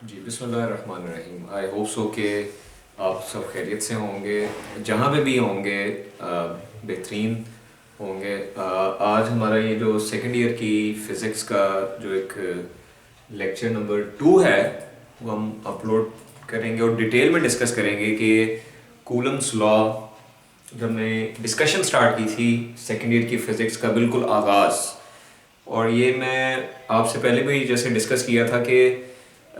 जी, बिस्मिल्लाहिर्रहमानिर्रहीम। I hope so कि आप सब खैरियत से होंगे, जहाँ पे भी होंगे बेहतरीन होंगे। आज हमारा ये जो सेकंड ईयर की फ़िज़िक्स का जो एक लेक्चर नंबर 2 है वो हम अपलोड करेंगे और डिटेल में डिस्कस करेंगे कि कूलम्स लॉ, जब हमने डिस्कशन स्टार्ट की थी सेकंड ईयर की फ़िज़िक्स का बिल्कुल आगाज़, और ये मैं आपसे पहले भी जैसे डिस्कस किया था कि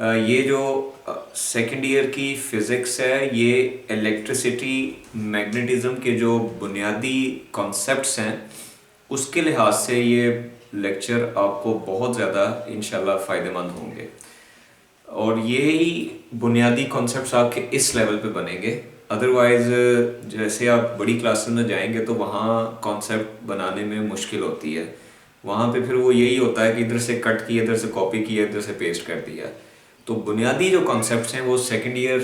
ये जो सेकंड ईयर की फ़िज़िक्स है ये इलेक्ट्रिसिटी मैग्नेटिज़्म के जो बुनियादी कॉन्सेप्ट्स हैं उसके लिहाज से ये लेक्चर आपको बहुत ज़्यादा इंशाल्लाह फ़ायदेमंद होंगे। और यही बुनियादी कॉन्सेप्ट्स आपके इस लेवल पे बनेंगे। अदरवाइज़ जैसे आप बड़ी क्लासेस में जाएंगे तो वहाँ कॉन्सेप्ट बनाने में मुश्किल होती है। वहाँ पे फिर वो यही होता है कि इधर से कट किया, इधर से कॉपी किया, इधर से पेस्ट कर दिया। तो बुनियादी जो कॉन्सेप्ट्स हैं वो second year,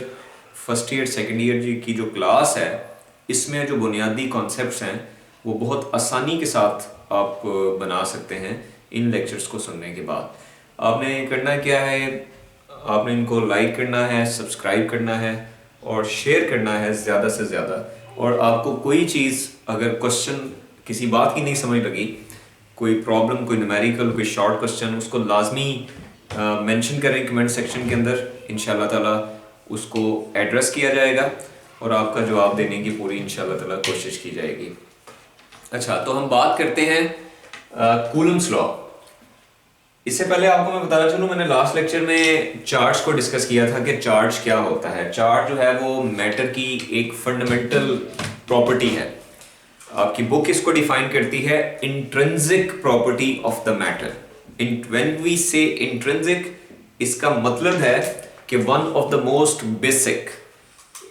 first year second year की जो क्लास है इसमें जो बुनियादी कॉन्सेप्ट्स हैं वो बहुत आसानी के साथ आप बना सकते हैं इन लेक्चर्स को सुनने के बाद। आपने करना क्या है, आपने इनको लाइक करना है, सब्सक्राइब करना है और शेयर करना है ज़्यादा से ज़्यादा। और आपको कोई चीज़ अगर क्वेश्चन किसी बात की नहीं समझ लगी, कोई प्रॉब्लम, कोई न्यूमेरिकल, कोई शॉर्ट क्वेश्चन, उसको लाजमी मेंशन करें कमेंट सेक्शन के अंदर। इंशाल्लाह ताला उसको एड्रेस किया जाएगा और आपका जवाब देने की पूरी इंशाल्लाह ताला कोशिश की जाएगी। अच्छा, तो हम बात करते हैं कूलम्स लॉ। इससे पहले आपको मैं बताना चलूँ, मैंने लास्ट लेक्चर में चार्ज को डिस्कस किया था कि चार्ज क्या होता है। चार्ज जो है वो मैटर की एक फंडामेंटल प्रॉपर्टी है। आपकी बुक इसको डिफाइन करती है intrinsic property of the matter. When we say intrinsic, इसका मतलब है कि one of the most basic,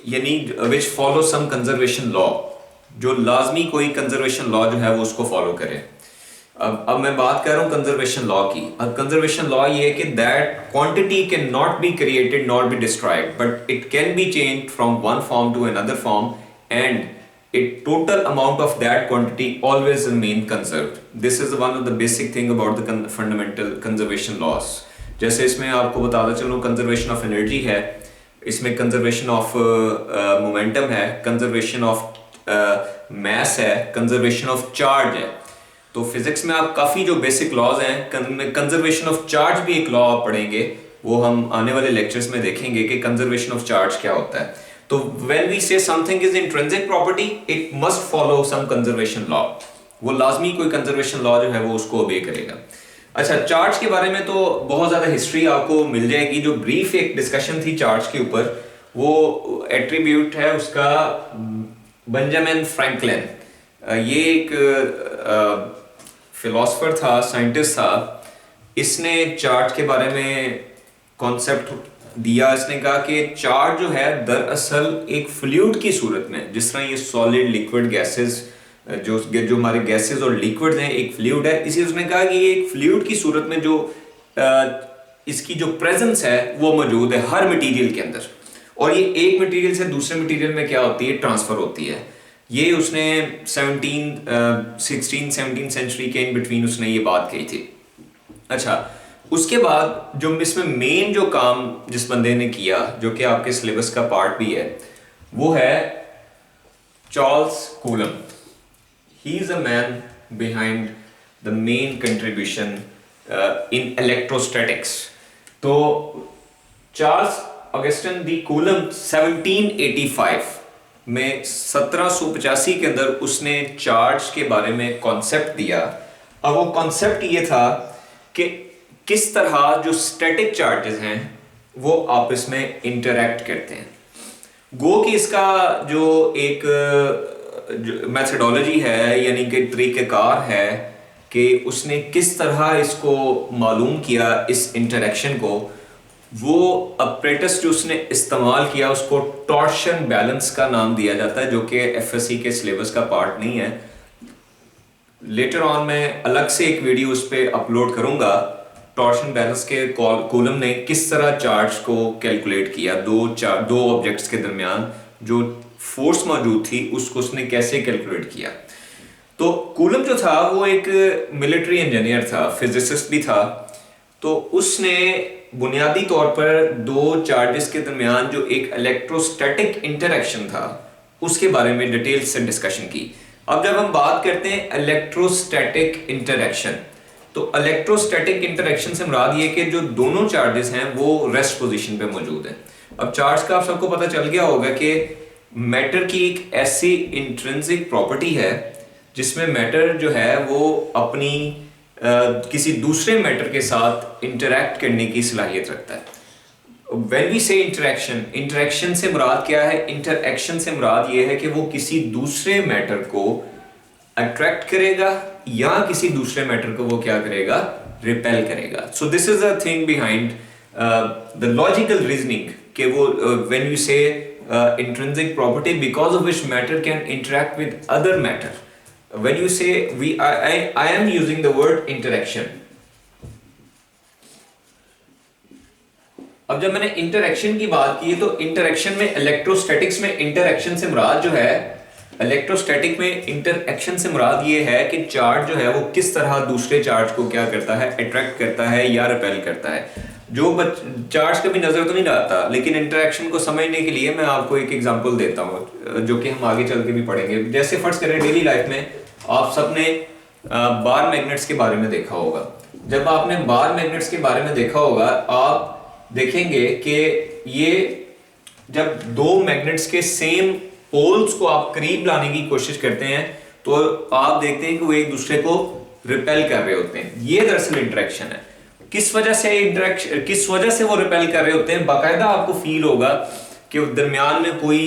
यानी which follow some conservation law, जो लाजमी कोई कंजर्वेशन लॉ जो है वो उसको फॉलो करे। अब मैं बात कर रहा हूँ कंजर्वेशन लॉ की। अब कंजर्वेशन लॉ ये है कि that quantity can not be created not be destroyed but it can be changed from one form to another form and it total amount of that quantity always remain conserved. This is one of the basic thing about the fundamental conservation laws. जैसे इसमें आपको बताता चलूँ, conservation of energy है, इसमें conservation of momentum है, conservation of mass है, conservation of charge है। तो फिजिक्स में आप काफ़ी जो बेसिक लॉज हैं, कंजर्वेशन ऑफ चार्ज भी एक लॉ आप पढ़ेंगे, वो हम आने वाले लेक्चर्स में देखेंगे कि कंजर्वेशन ऑफ चार्ज क्या होता है। तो when we say something is intrinsic property, it must follow some conservation law. वो लाजमी कोई कंजर्वेशन लॉ जो है वो उसको ओबे करेगा। अच्छा, चार्ज के बारे में तो बहुत ज़्यादा हिस्ट्री आपको मिल जाएगी। जो ब्रीफ एक डिस्कशन थी चार्ज के ऊपर, वो एट्रीब्यूट है उसका बेंजामिन फ्रैंकलिन। ये एक फिलोसफर था, साइंटिस्ट था। इसने चार्ज के बारे में कॉन्सेप्ट दिया। इसने कहा कि चार्ज जो है दरअसल एक फ्लूइड की सूरत में, जिस तरह ये सॉलिड, लिक्विड, गैसेस, जो हमारे गैसेस और लिक्विड्स हैं एक फ्लूइड है, इसी उसने कहा कि ये एक फ्लूइड की सूरत में जो इसकी जो प्रेजेंस है वो मौजूद है हर मटेरियल के अंदर। और ये एक मटेरियल से दूसरे मटेरियल में क्या होती है, ट्रांसफर होती है। ये उसने 16th-17th सेंचुरी के इन बिटवीन उसने ये बात कही थी। अच्छा, उसके बाद जो इसमें मेन जो काम जिस बंदे ने किया, जो कि आपके सिलेबस का पार्ट भी है, वो है Charles coulomb. He is a man behind the main contribution in electrostatics. तो चार्ल्स ऑगस्टिन दी कूलम 1785 में 1785 के अंदर उसने चार्ज के बारे में कॉन्सेप्ट दिया। अब वो कॉन्सेप्ट ये था कि किस तरह जो स्टैटिक चार्जेस हैं वो आपस में इंटरैक्ट करते हैं। गो कि इसका जो एक मेथडोलॉजी है, यानी कि तरीक़ेकार है कि उसने किस तरह इसको मालूम किया, इस इंटरैक्शन को। वो अपरेटस जो उसने इस्तेमाल किया उसको टॉर्शन बैलेंस का नाम दिया जाता है, जो कि एफएससी के सिलेबस का पार्ट नहीं है। लेटर ऑन मैं अलग से एक वीडियो उस पर अपलोड करूंगा। टॉर्शन बैलेंस के कूलम ने किस तरह चार्ज को कैलकुलेट किया, दो ऑब्जेक्ट्स के दरमियान जो फोर्स मौजूद थी उसको उसने कैसे कैलकुलेट किया। तो कूलम जो था वो एक मिलिट्री इंजीनियर था, फिजिसिस्ट भी था। तो उसने बुनियादी तौर पर दो चार्जेस के दरमियान जो एक इलेक्ट्रोस्टैटिक इंटरेक्शन था उसके बारे में डिटेल से डिस्कशन की। अब जब हम बात करते हैं इलेक्ट्रोस्टैटिक इंटरेक्शन, तो इलेक्ट्रोस्टैटिक इंटरेक्शन से मुराद ये कि जो दोनों चार्जेस हैं वो रेस्ट पोजीशन पे मौजूद हैं। अब चार्ज का आप सबको पता चल गया होगा कि मैटर की एक ऐसी इंट्रिंसिक प्रॉपर्टी है जिसमें मैटर जो है वो अपनी किसी दूसरे मैटर के साथ इंटरैक्ट करने की सलाहियत रखता है। व्हेन वी से इंटरेक्शन, इंटरेक्शन से मुराद क्या है? इंटरएक्शन से मुराद ये है कि वो किसी दूसरे मैटर को अट्रैक्ट करेगा या किसी दूसरे मैटर को वो क्या करेगा? रिपेल करेगा। So this is a thing behind the logical reasoning कि वो व्हेन यू से intrinsic property because of which matter can interact with other matter, when you say I am using the word interaction। अब जब मैंने interaction की बात की तो इंटरेक्शन में इलेक्ट्रोस्टैटिक्स में इंटरेक्शन से मुराद जो है, इलेक्ट्रोस्टैटिक में इंटरेक्शन से मुराद ये है कि चार्ज जो है वो किस तरह दूसरे चार्ज को क्या करता है? अट्रैक्ट करता है या रिपेल करता है। जो चार्ज कभी नजर तो नहीं आता, लेकिन इंटरेक्शन को समझने के लिए मैं आपको एक एग्जांपल देता हूँ जो कि हम आगे चल के भी पढ़ेंगे। जैसे फर्ज करें डेली लाइफ में आप सबने बार मैग्नेट्स के बारे में देखा होगा। जब आपने बार मैग्नेट्स के बारे में देखा होगा आप देखेंगे कि ये जब दो मैग्नेट्स के सेम पोल्स को आप करीब लाने की कोशिश करते हैं तो आप देखते हैं कि वो एक दूसरे को रिपेल कर रहे होते हैं। ये दरअसल इंटरेक्शन है। किस वजह से वो रिपेल कर रहे होते हैं? बाकायदा आपको फील होगा कि दरमियान में कोई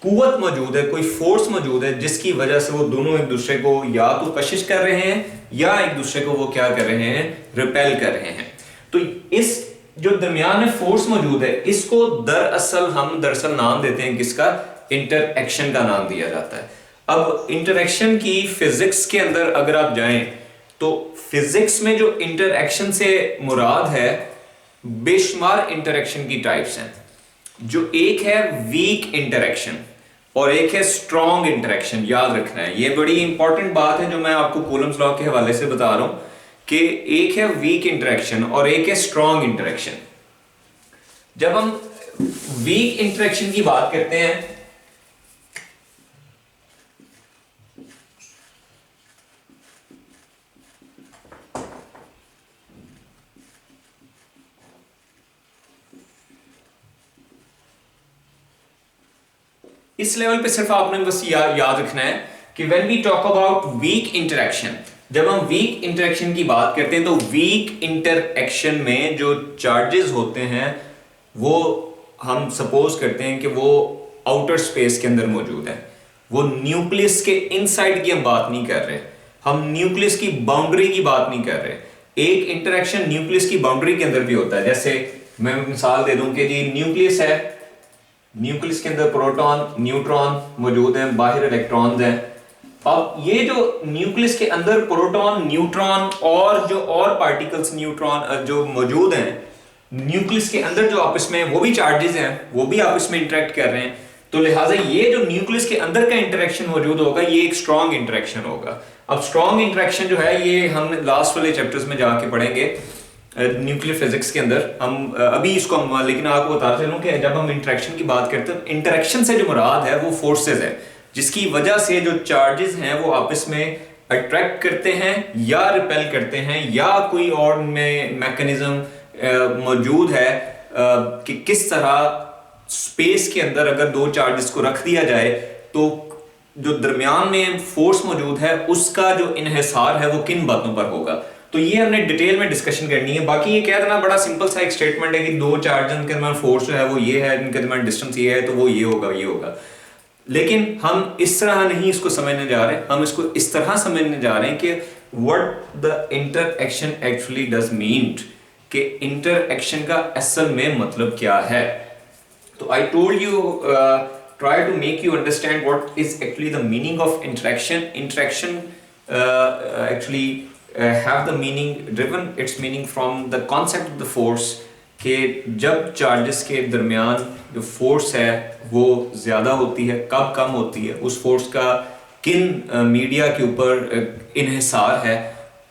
कुव्वत मौजूद है, कोई फोर्स मौजूद है जिसकी वजह से वो दोनों एक दूसरे को या तो कशिश कर रहे हैं या एक दूसरे को वो क्या कर रहे हैं? रिपेल कर रहे हैं। तो इस जो दरमियान में फोर्स मौजूद है इसको दरअसल नाम देते हैं किसका? इंटरएक्शन का नाम दिया जाता है। अब इंटरएक्शन की फिजिक्स के अंदर अगर आप जाएं तो फिजिक्स में जो इंटरएक्शन से मुराद है बेशुमार इंटरएक्शन की टाइप्स हैं। जो एक है वीक इंटरएक्शन और एक है स्ट्रॉन्ग इंटरएक्शन। याद रखना है, ये बड़ी इंपॉर्टेंट बात है जो मैं आपको कूलम्स लॉ के हवाले से बता रहा हूं कि एक है वीक इंटरएक्शन और एक है स्ट्रॉन्ग इंटरएक्शन। जब हम वीक इंटरएक्शन की बात करते हैं इस लेवल पे सिर्फ आपने बस याद रखना है कि when we talk about weak interaction, जब हम वीक इंटरएक्शन की बात करते हैं तो वीक इंटरएक्शन में जो चार्जेस होते हैं वो हम सपोज करते हैं कि वो आउटर स्पेस के अंदर मौजूद है। वो न्यूक्लियस के इनसाइड की हम बात नहीं कर रहे, हम न्यूक्लियस की बाउंड्री की बात नहीं कर रहे। एक इंटरएक्शन न्यूक्लियस की बाउंड्री के अंदर भी होता है। जैसे मैं मिसाल दे दूं कि जी न्यूक्लियस है, न्यूक्लियस के अंदर प्रोटॉन न्यूट्रॉन मौजूद हैं, बाहर इलेक्ट्रॉन्स हैं। अब ये जो न्यूक्लियस के अंदर प्रोटॉन न्यूट्रॉन और जो और पार्टिकल्स न्यूट्रॉन जो मौजूद हैं न्यूक्लियस के अंदर जो आपस में वो भी चार्जेस हैं, वो भी आपस में इंटरेक्ट कर रहे हैं। तो लिहाजा ये जो न्यूक्लियस के अंदर का इंटरेक्शन मौजूद होगा ये एक स्ट्रॉन्ग इंटरेक्शन होगा। अब स्ट्रॉन्ग इंटरेक्शन जो है ये हम लास्ट वाले चैप्टर्स में जाके पढ़ेंगे न्यूक्लियर फिजिक्स के अंदर। हम अभी इसको लेकिन आपको बताते चलूं कि जब हम इंटरेक्शन की बात करते हैं इंटरेक्शन से जो मुराद है वो फोर्सेस है जिसकी वजह से जो चार्जेस हैं वो आपस में अट्रैक्ट करते हैं या रिपेल करते हैं या कोई और में मैकेनिज्म मौजूद है कि किस तरह स्पेस के अंदर अगर दो चार्जेस को रख दिया जाए तो जो दरमियान में फोर्स मौजूद है उसका जो इन्हिसार है वो किन बातों पर होगा। तो ये हमने डिटेल में डिस्कशन करनी है। बाकी ये कह देना बड़ा सिंपल सा एक स्टेटमेंट है कि दो चार्ज के दरमियान फोर्स जो है वो ये है, इनके दरमियान डिस्टेंस ये है तो वो ये होगा। लेकिन हम इस तरह नहीं इसको समझने जा रहे, हम इसको इस तरह समझने जा रहे हैं कि what the interaction actually does mean, कि इंटरएक्शन का असल में मतलब क्या है। तो I told you try to make you understand what is actually the meaning of interaction. Interaction actually have the meaning driven its meaning from the concept of the force, कि जब चार्जेस के दरमियान जो फोर्स है वो ज़्यादा होती है, कब कम होती है, उस फोर्स का किन मीडिया के ऊपर इन्हिसार है,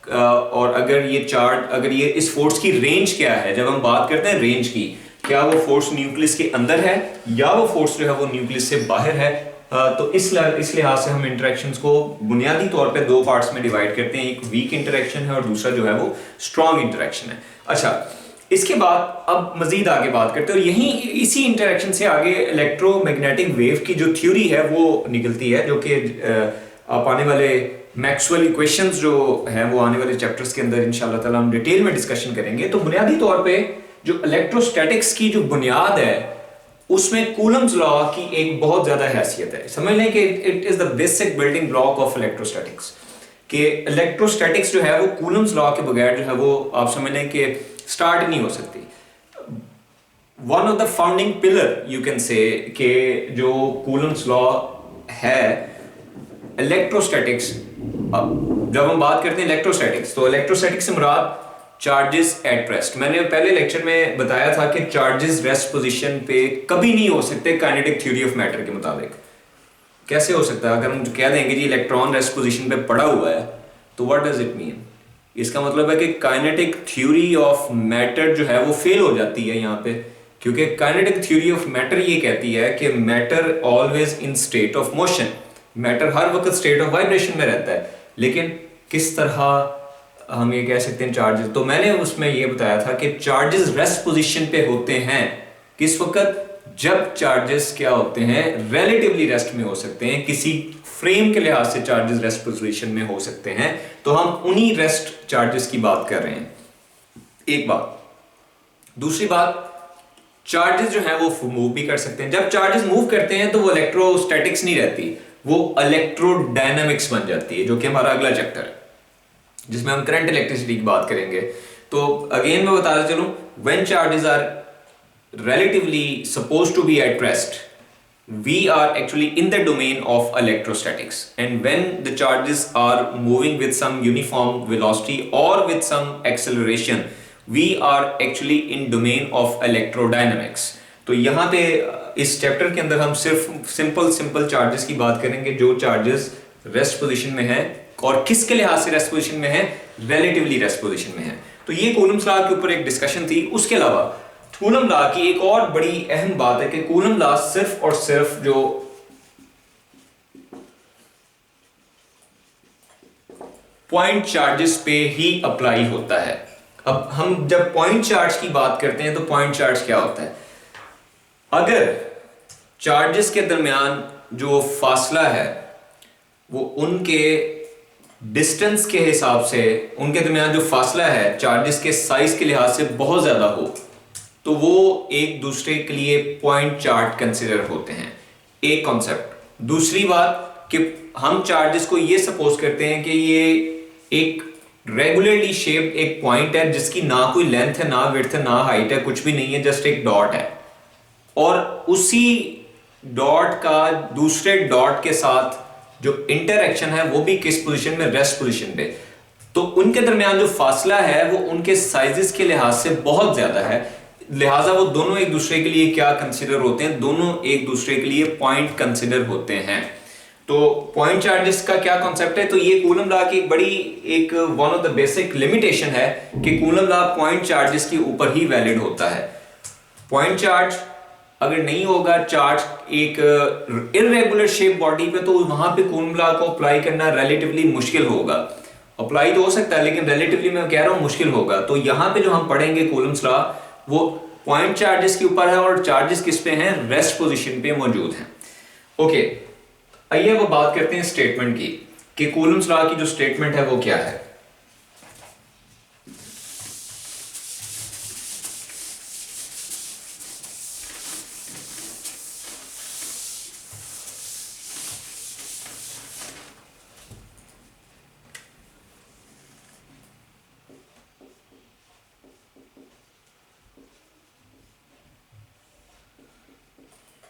और अगर ये इस फोर्स की रेंज क्या है, जब हम बात करते हैं रेंज की, क्या वो फोर्स न्यूक्लियस के अंदर है या वो फोर्स जो है वो न्यूक्लियस से बाहर है। तो इस लिहाज से हम इंटरेक्शंस को बुनियादी तौर पे दो पार्ट्स में डिवाइड करते हैं, एक वीक इंटरेक्शन है और दूसरा जो है वो स्ट्रॉन्ग इंटरेक्शन है। अच्छा, इसके बाद अब मजीद आगे बात करते हैं और यही इसी इंटरेक्शन से आगे इलेक्ट्रोमैग्नेटिक वेव की जो थ्योरी है वो निकलती है, जो कि आप आने वाले मैक्सवेल इक्वेशंस जो हैं वो आने वाले चैप्टर्स के अंदर इंशाल्लाह ताला हम डिटेल में डिस्कशन करेंगे। तो बुनियादी तौर पे जो इलेक्ट्रोस्टैटिक्स की जो बुनियाद है उसमें कूलम्स लॉ की एक बहुत ज्यादा हैसियत है। समझ लें कि it is the basic building block of electrostatics, कि इलेक्ट्रोस्टैटिक्स जो है वो कूलम्स लॉ के बगैर जो है वो आप समझ लें कि स्टार्ट नहीं हो सकती। One of the founding pillar you can say कि जो कूलम्स लॉ है इलेक्ट्रोस्टैटिक्स, जब हम बात करते हैं इलेक्ट्रोस्टैटिक्स तो इलेक्ट्रोस्टैटिक्स से मुराद चार्जेस एट रेस्ट। मैंने पहले लेक्चर में बताया था कि चार्जेस रेस्ट पोजीशन पे कभी नहीं हो सकते काइनेटिक थ्योरी ऑफ मैटर के मुताबिक। कैसे हो सकता है? अगर हम कह देंगे जी इलेक्ट्रॉन रेस्ट पोजीशन पे पड़ा हुआ है तो व्हाट डज इट मीन? इसका मतलब है कि काइनेटिक थ्योरी ऑफ मैटर जो है वो फेल हो जाती है यहाँ पे, क्योंकि काइनेटिक थ्योरी ऑफ मैटर ये कहती है कि matter always in state of motion, matter हर वक्त स्टेट ऑफ वाइब्रेशन में रहता है। लेकिन किस तरह हम ये कह सकते हैं चार्जेस, तो मैंने उसमें ये बताया था कि चार्जेस रेस्ट पोजीशन पे होते हैं किस वक्त? जब चार्जेस क्या होते हैं, रिलेटिवली रेस्ट में हो सकते हैं, किसी फ्रेम के लिहाज से चार्जेस रेस्ट पोजीशन में हो सकते हैं, तो हम उन्हीं रेस्ट चार्जेस की बात कर रहे हैं। एक बात। दूसरी बात, चार्जेस जो है वो मूव भी कर सकते हैं। जब चार्जेस मूव करते हैं तो वो इलेक्ट्रोस्टैटिक्स नहीं रहती, वो इलेक्ट्रोडायनामिक्स बन जाती है, जो कि हमारा अगला चैप्टर है जिसमें हम करंट इलेक्ट्रिसिटी की बात करेंगे। तो अगेन मैं बताता चलूं, when charges are relatively supposed to be at rest, we are actually in the domain of electrostatics, and when the charges are moving with some uniform velocity or with some acceleration, we are actually in domain of electrodynamics। तो यहाँ पे इस chapter के अंदर हम सिर्फ simple charges की बात करेंगे, जो चार्जेस रेस्ट पोजीशन में है और किसके लिहाज से रेस्ट पोजीशन में है, रिलेटिवली रेस्ट पोजीशन में है। तो ये कूलम्स लॉ के ऊपर एक डिस्कशन थी। उसके अलावा कूलम लॉ की एक और बड़ी अहम बात है कि कूलम लॉ सिर्फ और सिर्फ जो पॉइंट चार्जेस पे ही अप्लाई होता है। अब हम जब पॉइंट चार्ज की बात करते हैं तो पॉइंट चार्ज क्या होता है? अगर चार्जेस के दरमियान जो फासला है वो उनके डिस्टेंस के हिसाब से, उनके दरमियान जो फासला है चार्जेस के साइज के लिहाज से बहुत ज्यादा हो, तो वो एक दूसरे के लिए पॉइंट चार्ज कंसिडर होते हैं। एक कॉन्सेप्ट। दूसरी बात कि हम चार्जेस को ये सपोज करते हैं कि ये एक रेगुलरली शेप्ड एक पॉइंट है जिसकी ना कोई लेंथ है, ना विड्थ है, ना हाइट है, कुछ भी नहीं है, जस्ट एक डॉट है, और उसी डॉट का दूसरे डॉट के साथ जो इंटरएक्शन है वो भी किस पोजीशन में, रेस्ट पोजीशन पे। तो उनके दरमियान जो फासला है वो उनके साइजेस के लिहाज से बहुत ज्यादा है, लिहाजा वो दोनों एक दूसरे के लिए क्या कंसिडर होते हैं, दोनों एक दूसरे के लिए पॉइंट कंसिडर होते हैं। तो पॉइंट चार्जेस का क्या कॉन्सेप्ट है? तो ये कूलम लॉ की एक one of the basic limitation है कि कूलम लॉ पॉइंट चार्जेस के ऊपर ही वैलिड होता है। पॉइंट चार्ज अगर नहीं होगा, चार्ज एक इररेगुलर शेप बॉडी पे, तो वहां पे कूलम लॉ को अप्लाई करना रिलेटिवली मुश्किल होगा। अप्लाई तो हो सकता है लेकिन रिलेटिवली मैं कह रहा हूं मुश्किल होगा। तो यहां पे जो हम पढ़ेंगे कूलम्स लॉ वो पॉइंट चार्जेस के ऊपर है, और चार्जेस किस पे हैं, रेस्ट पोजीशन पे मौजूद हैं। ओके, आइए अब बात करते हैं स्टेटमेंट की कि कूलम्स लॉ की जो स्टेटमेंट है वो क्या है।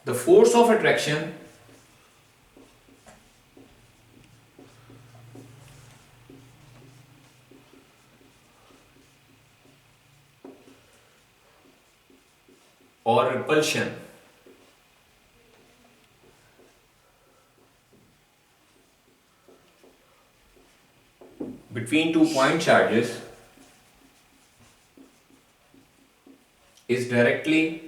The force of attraction or repulsion between 2 point charges is directly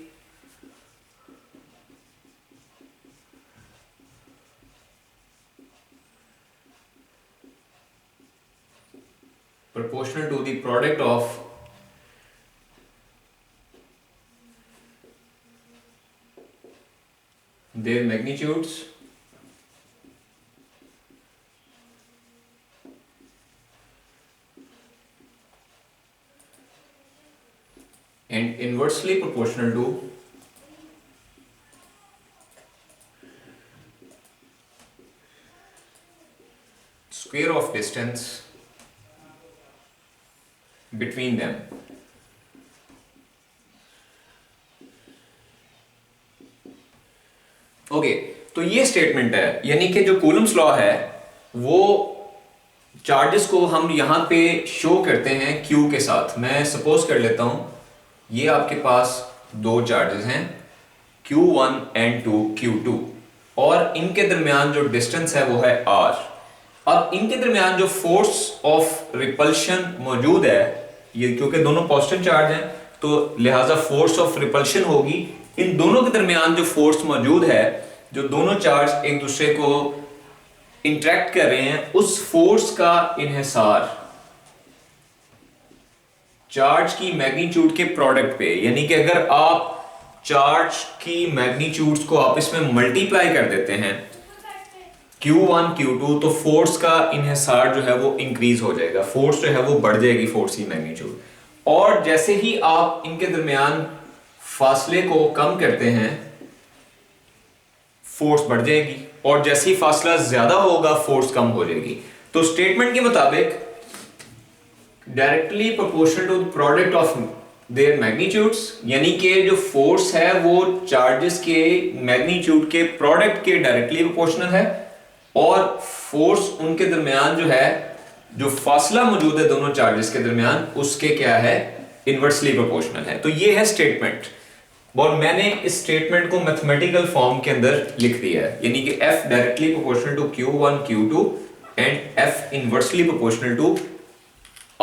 proportional to the product of their magnitudes and inversely proportional to square of distance between them. Okay तो ये statement है, यानी कि जो कूलम्स लॉ है वो charges को हम यहां पे शो करते हैं Q के साथ। मैं सपोज कर लेता हूं ये आपके पास दो चार्जेस हैं Q1 एंड Q2 और इनके दरमियान जो डिस्टेंस है वो है R। अब इनके दरमियान जो फोर्स ऑफ रिपल्शन मौजूद है, ये क्योंकि दोनों पॉजिटिव चार्ज हैं तो लिहाजा फोर्स ऑफ रिपल्शन होगी। इन दोनों के दरमियान जो फोर्स मौजूद है, जो दोनों चार्ज एक दूसरे को इंटरेक्ट कर रहे हैं, उस फोर्स का इन्हिसार चार्ज की मैग्नीट्यूड के प्रोडक्ट पे, यानी कि अगर आप चार्ज की मैग्नीट्यूड्स को आपस में मल्टीप्लाई कर देते हैं Q1 Q2 तो फोर्स का इन्हिसार जो है वो इंक्रीज हो जाएगा, फोर्स जो है वो बढ़ जाएगी, फोर्स की मैग्नीट्यूड। और जैसे ही आप इनके दरमियान फासले को कम करते हैं फोर्स बढ़ जाएगी और जैसे ही फासला ज्यादा होगा फोर्स कम हो जाएगी। तो स्टेटमेंट के मुताबिक directly proportional to product of their magnitudes, यानी कि जो फोर्स है वो चार्जेस के मैग्नीट्यूड के प्रोडक्ट के डायरेक्टली प्रोपोर्शनल है और फोर्स उनके दरमियान जो है, जो फासला मौजूद है दोनों चार्जेस के दरमियान, उसके क्या है, इनवर्सली प्रोपोर्शनल है। तो ये है स्टेटमेंट और मैंने इस स्टेटमेंट को मैथमेटिकल फॉर्म के अंदर लिख दिया है, यानी कि F directly proportional to Q1 Q2 and F inversely proportional to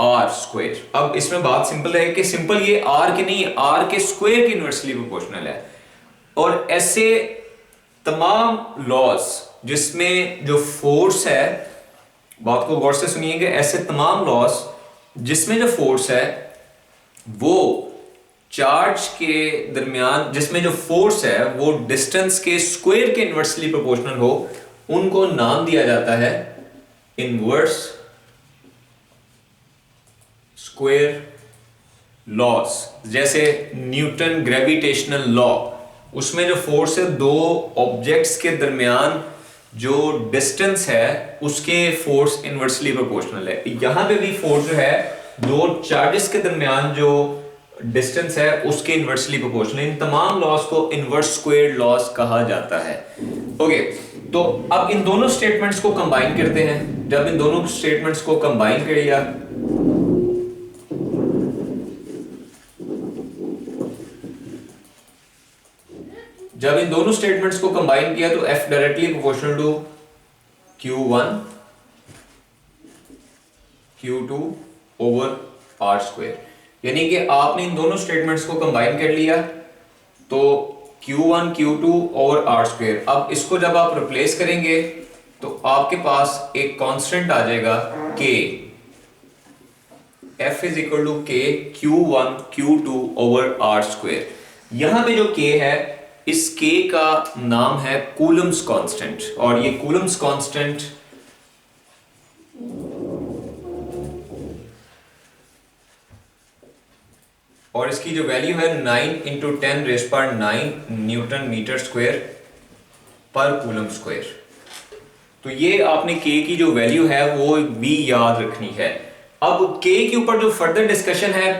R square. अब इसमें बात सिंपल है कि सिंपल ये R के नहीं, R के स्क्वायर के इनवर्सली प्रोपोर्शनल है। और ऐसे तमाम लॉज जिसमें जो फोर्स है, बात को गौर से सुनिएगा, ऐसे तमाम लॉज जिसमें जो फोर्स है वो चार्ज के दरमियान, जिसमें जो फोर्स है वो डिस्टेंस के स्क्वायर के इनवर्सली प्रोपोर्शनल हो, उनको नाम दिया जाता है इनवर्स स्क्वायर लॉस। जैसे न्यूटन ग्रेविटेशनल लॉ, उसमें जो फोर्स है दो ऑब्जेक्ट्स के दरमियान जो डिस्टेंस है उसके फोर्स इनवर्सली प्रोपोर्शनल है। यहां पे भी फोर्स जो है दो चार्जेस के दरमियान जो डिस्टेंस है उसके इनवर्सली प्रोपोर्शनल। इन तमाम लॉस को इनवर्स स्क्वायर्ड लॉस कहा जाता है। ओके, तो अब इन दोनों स्टेटमेंट्स को कंबाइन करते हैं। जब इन दोनों स्टेटमेंट्स को कंबाइन करिएगा जब इन दोनों स्टेटमेंट्स को कंबाइन किया तो F directly proportional to Q1 Q2 over R square, यानी कि आपने इन दोनों स्टेटमेंट्स को कंबाइन कर लिया तो Q1 Q2 over R square. अब इसको जब आप रिप्लेस करेंगे तो आपके पास एक कांस्टेंट आ जाएगा K, F is equal to K Q1 Q2 over R square. यहां पे जो K है, इस K का नाम है कूलम्स कांस्टेंट और ये कूलम्स कांस्टेंट और इसकी जो वैल्यू है 9 into 10 raise power 9 newton metre square पर कूलम स्क्वायर। तो ये आपने K की जो वैल्यू है वो भी याद रखनी है। अब K के ऊपर जो फर्दर डिस्कशन है,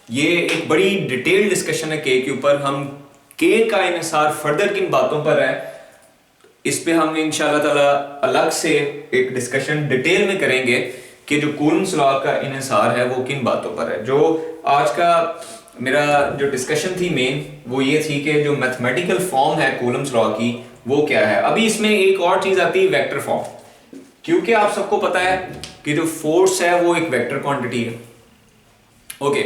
ये एक बड़ी डिटेल डिस्कशन है K के ऊपर। हम K का इन्हिसार फर्दर किन बातों पर है, इस पे हम इंशाल्लाह ताला अलग से एक डिस्कशन डिटेल में करेंगे कि जो कूलम्स लॉ का इन्हिसार है वो किन बातों पर है। जो आज का मेरा जो डिस्कशन थी मेन वो ये थी कि जो मैथमेटिकल फॉर्म है कूलम्स लॉ की वो क्या है। अभी इसमें एक और चीज आती है वेक्टर फॉर्म, क्योंकि आप सबको पता है कि जो फोर्स है वो एक वेक्टर क्वांटिटी है। ओके,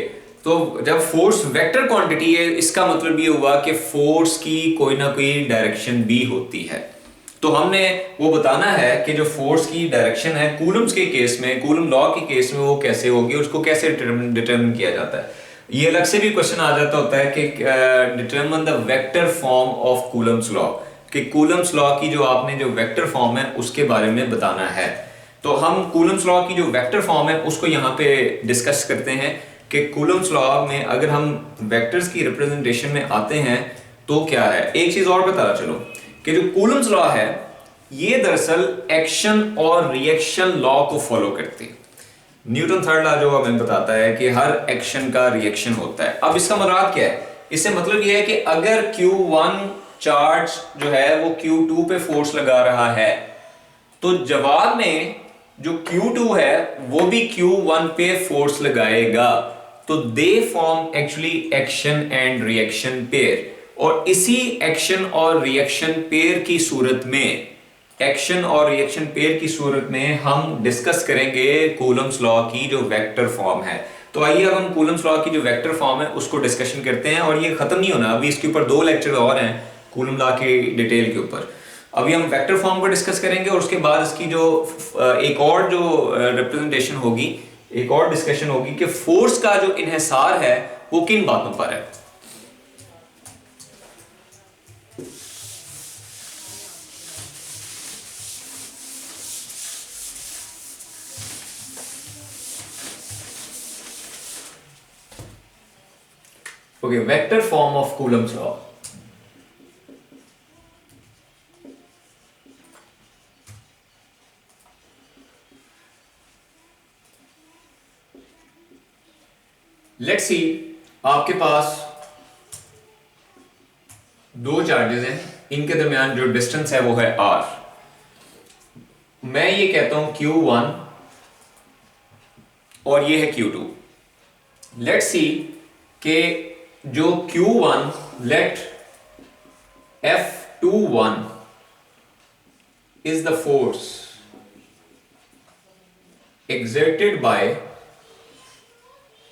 तो जब फोर्स वेक्टर क्वांटिटी है, इसका मतलब ये हुआ कि फोर्स की कोई ना कोई डायरेक्शन भी होती है। तो हमने वो बताना है कि जो फोर्स की डायरेक्शन है कूलम्स के केस में, कूलम लॉ के केस में वो कैसे होगी, उसको कैसे डिटरमिन किया जाता है। ये अलग से भी क्वेश्चन आ जाता होता है कि determine the vector form of Coulomb's law, कि कूलम्स लॉ की जो आपने जो वेक्टर फॉर्म है उसके बारे में बताना है। तो हम कूलम्स लॉ की जो वेक्टर फॉर्म है उसको यहाँ पे डिस्कस करते हैं कि कूलम्स लॉ में अगर हम वेक्टर्स की रिप्रेजेंटेशन में आते हैं तो क्या है। एक चीज और बता चलो कि जो कूलम्स लॉ है ये दरअसल एक्शन और रिएक्शन लॉ को फॉलो करती है। न्यूटन थर्ड लॉ जो हमें बताता है कि हर एक्शन का रिएक्शन होता है। अब इसका मुराद क्या है, इससे मतलब यह है कि अगर Q1 चार्ज जो है वो Q2 पे फोर्स लगा रहा है तो जवाब में जो Q2 है वो भी Q1 पे फोर्स लगाएगा। तो they form actually action and reaction pair, और इसी एक्शन और रिएक्शन पेयर की सूरत में, एक्शन और रिएक्शन पेयर की सूरत में हम डिस्कस करेंगे कूलम्स लॉ की जो वेक्टर फॉर्म है। तो आइए अब हम कूलम्स लॉ की जो वेक्टर फॉर्म है उसको डिस्कशन करते हैं, और ये खत्म नहीं होना, अभी इसके ऊपर 2 लेक्चर और हैं कूलम लॉ की डिटेल के ऊपर। अभी हम वेक्टर फॉर्म को डिस्कस करेंगे और उसके बाद इसकी जो एक और जो रिप्रेजेंटेशन होगी, एक और डिस्कशन होगी कि फोर्स का जो इन्हिसार है वो किन बातों पर है। Okay, vector form of Coulomb's law. Let's see, आपके पास 2 चार्जेस हैं, इनके दरमियान जो डिस्टेंस है वो है r। मैं ये कहता हूं Q1 और ये है Q2। लेट्स सी कि जो Q1, let F21 is the force exerted by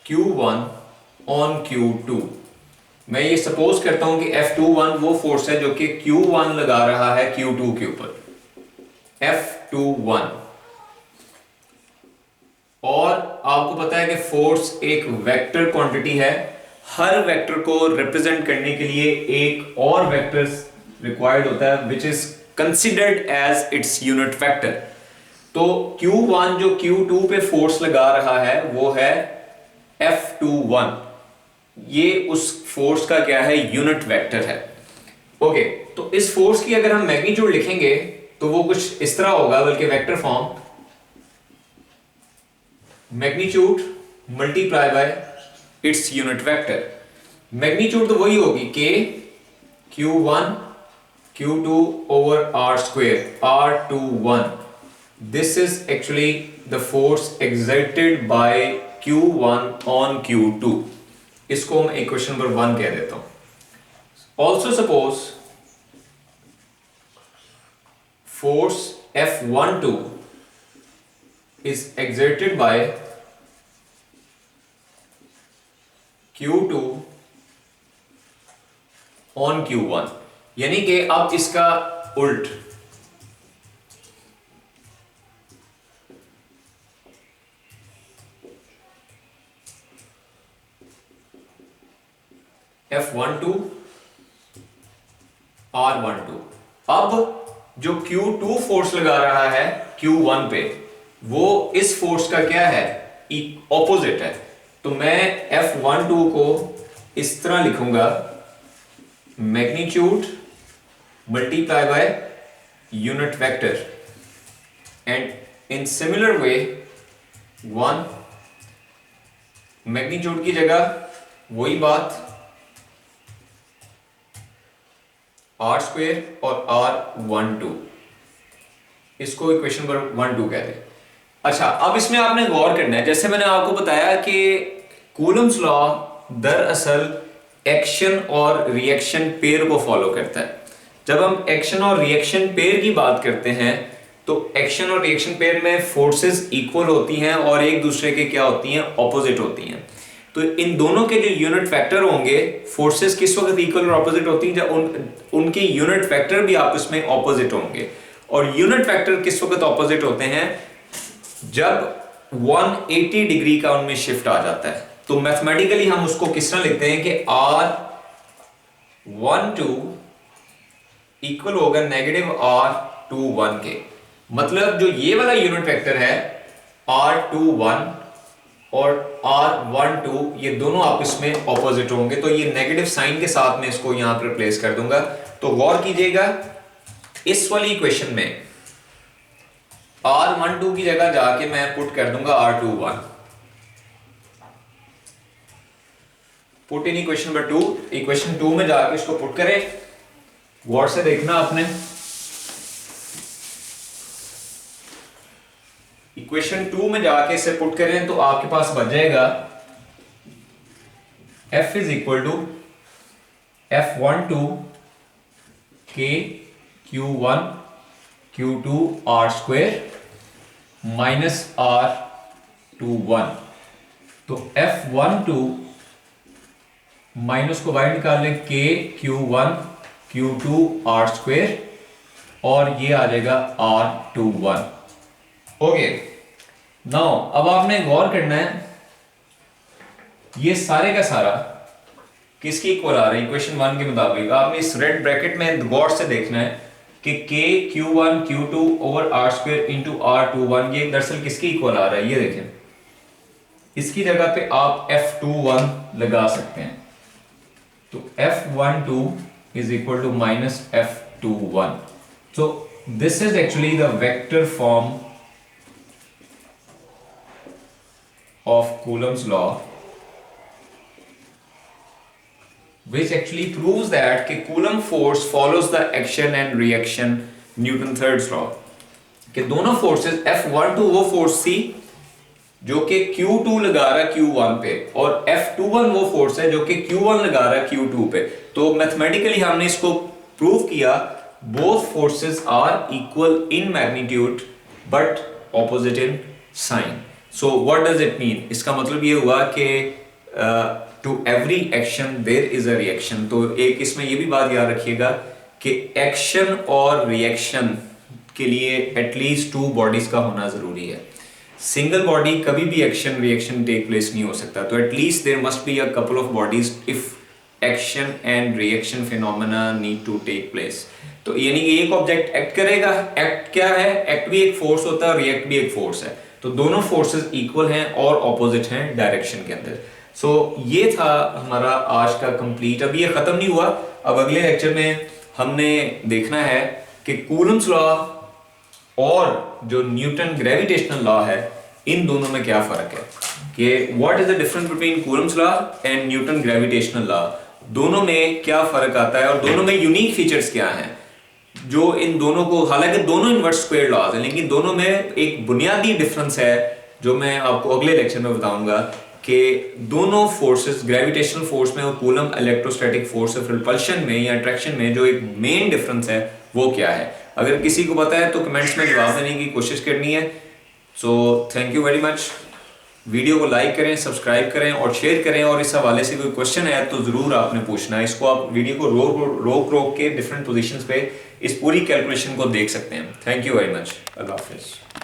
Q1 on Q2। मैं ये सपोज करता हूं कि F21 वो फोर्स है जो कि Q1 लगा रहा है Q2 के ऊपर, F21। और आपको पता है कि फोर्स एक वेक्टर क्वांटिटी है, हर वेक्टर को रिप्रेजेंट करने के लिए एक और वेक्टर रिक्वायर्ड होता है which is considered as its unit vector. तो Q1 जो Q2 पे फोर्स लगा रहा है वो है F21, ये उस फोर्स का क्या है, यूनिट वेक्टर है। ओके, तो इस फोर्स की अगर हम मैग्नीट्यूड लिखेंगे तो वो कुछ इस तरह होगा, बल्कि vector form, magnitude multiply by it's unit vector. Magnitude तो वही होगी कि Q1 Q2 over R square, R21। This is actually the force exerted by Q1 on Q2। इसको मैं इक्वेशन नंबर 1 कह देता हूं। Also suppose force F12 is exerted by Q2 on Q1, यानी कि अब इसका उल्ट, F12 R12। अब जो Q2 फोर्स लगा रहा है Q1 पे वो इस फोर्स का क्या है, ऑपोजिट है। तो मैं F12 को इस तरह लिखूंगा, magnitude multiply by unit vector, and in similar way 1 magnitude की जगह वही बात R स्क्वायर और R12, इसको इक्वेशन नंबर 1 2 कहते हैं। अच्छा, अब इसमें आपने गौर करना है, जैसे मैंने आपको बताया कि कूलम्स लॉ दरअसल एक्शन और रिएक्शन पेयर को फॉलो करता है। जब हम एक्शन और रिएक्शन पेयर की बात करते हैं तो एक्शन और रिएक्शन पेयर में फोर्सेस इक्वल होती हैं और एक दूसरे के क्या होती हैं, ऑपोजिट होती हैं। तो इन दोनों के जो यूनिट फैक्टर होंगे, फोर्सेस किस वक्त इक्वल और ऑपोजिट होती हैं, जब उनके यूनिट फैक्टर भी आपस में ऑपोजिट होंगे। और यूनिट फैक्टर किस वक्त ऑपोजिट होते हैं, जब 180 डिग्री का उनमें शिफ्ट आ जाता है। तो मैथमेटिकली हम उसको किस तरह लिखते हैं कि R12 इक्वल होगा नेगेटिव R21 के। मतलब जो ये वाला यूनिट वेक्टर है R21 और R12, ये दोनों आपस में ऑपोजिट होंगे। तो ये नेगेटिव साइन के साथ में इसको यहां पर रिप्लेस कर दूंगा। तो गौर कीजिएगा, इस वाली इक्वेशन में R12 की जगह जाके मैं पुट कर दूंगा R21, put in equation number 2। Equation 2 में जाके इसको पुट करें, गौर से देखना आपने। इक्वेशन 2 में जाके इसे पुट करें तो आपके पास बच जाएगा F is equal to F12 K Q1 Q2 R square minus R21। तो F12 माइनस को बाहर निकाल लें, K Q1 Q2 R square और ये आ जाएगा R21। ओके, नाउ अब आपने गौर करना है, ये सारे का सारा किसकी इक्वल आ रहा है, इक्वेशन 1 के मुताबिक। आपने इस रेड ब्रैकेट में गौर से देखना है कि K Q1 Q2 over R square into R21, ये दरअसल किसकी इक्वल आ रहा है, ये देखें। इसकी जगह पे आप F21 लगा सकते हैं। तो F12 is equal to minus F21. So this is actually the vector form of Coulomb's law, which actually proves that कि Coulomb force follows the action and reaction Newton third law। कि दोनों forces F12 वो force थी जो कि Q2 लगा रहा है Q1 पे, और F21 वो फोर्स है जो कि Q1 लगा रहा है Q2 पे। तो मैथमेटिकली हमने इसको प्रूव किया, both forces are equal in magnitude but opposite in sign. So what does it mean, इसका मतलब ये हुआ कि to every action there is a reaction. तो एक इसमें ये भी बात याद रखिएगा कि एक्शन और रिएक्शन के लिए एटलीस्ट 2 बॉडीज का होना जरूरी है। सिंगल बॉडी कभी भी एक्शन रिएक्शन टेक प्लेस नहीं हो सकता। तो at least there must be a couple of bodies if action and reaction phenomena need to take place. तो यानी कि एक ऑब्जेक्ट एक्ट करेगा, एक्ट क्या है, एक्ट भी एक फोर्स होता है, रिएक्ट भी एक फोर्स है। तो दोनों फोर्सेस इक्वल हैं और ऑपोजिट हैं डायरेक्शन के अंदर। सो ये था हमारा आज का कंप्लीट। अब ये खत्म नहीं हुआ, अब अगले लेक्चर में हमने देखना है कि कूलम्स लॉ और जो न्यूटन ग्रेविटेशनल लॉ है, इन दोनों में क्या फर्क है, कि what is the difference between Coulomb's law and Newton gravitational law, दोनों में क्या फर्क आता है और दोनों में यूनिक फीचर्स क्या हैं जो इन दोनों को, हालांकि दोनों इनवर्स स्क्वायर लॉज हैं, लेकिन दोनों में एक बुनियादी डिफरेंस है जो मैं आपको अगले लेक्चर में बताऊंगा कि दोनों फोर्सेस, ग्रेविटेशनल फोर्स में और coulomb electrostatic force of repulsion में या अट्रैक्शन में जो एक मेन डिफरेंस है वो क्या है। अगर किसी को पता है तो कमेंट्स में जवाब देने की कोशिश करनी है। So thank you very much. Video को लाइक करें, सब्सक्राइब करें और शेयर करें, और इस हवाले से कोई क्वेश्चन है तो ज़रूर आपने पूछना है। इसको आप वीडियो को रोक के डिफरेंट पोजीशंस पे इस पूरी कैलकुलेशन को देख सकते हैं। Thank you very much. अल्लाह हाफिज़।